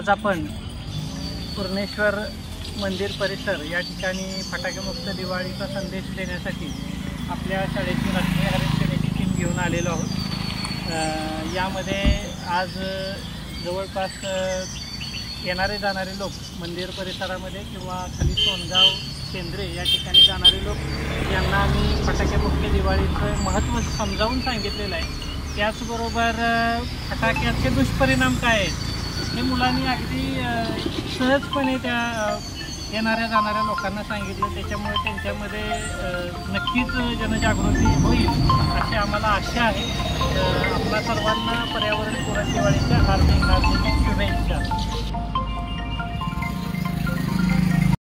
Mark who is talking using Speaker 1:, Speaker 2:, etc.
Speaker 1: आज आपण पूर्णेश्वर मंदिर परिसर या ठिकाणी फटाकेमुक्त दिवाळीचा संदेश देण्यासाठी आपल्या शाळेची राष्ट्रीय हरित सेनेची टीम घेऊन आलेलो आहोत। यामध्ये आज जवळपास येणारे जाणारे लोक मंदिर परिसरामध्ये किंवा खाली सोनगाव केंद्रे या ठिकाणी जाणारे लोक यांना आम्ही फटाकेमुक्त दिवाळीचं महत्त्व समजावून सांगितलेलं आहे। त्याचबरोबर फटाक्याचे दुष्परिणाम काय आहेत हे मुलांनी अगदी सहजपणे त्या येणाऱ्या जाणाऱ्या लोकांना सांगितलं। त्याच्यामुळे त्यांच्यामध्ये नक्कीच जनजागृती होईल अशी आम्हाला आशा आहे। आपल्या सर्वांना पर्यावरणपूरक दिवाळीच्या हार्दिक शुभेच्छा।